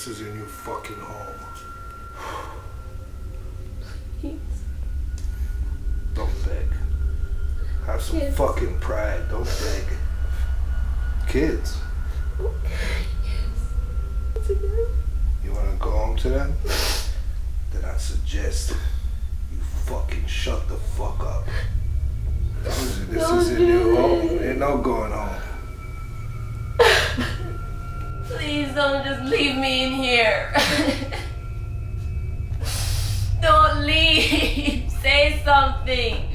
This is your new fucking home. Please. Don't beg. Have some fucking pride. Don't beg. Kids. Yes. You wanna go home to them? Then I suggest you fucking shut the fuck up. This is your new home. Ain't no going home. Please don't just leave me in here. Don't leave. Say something.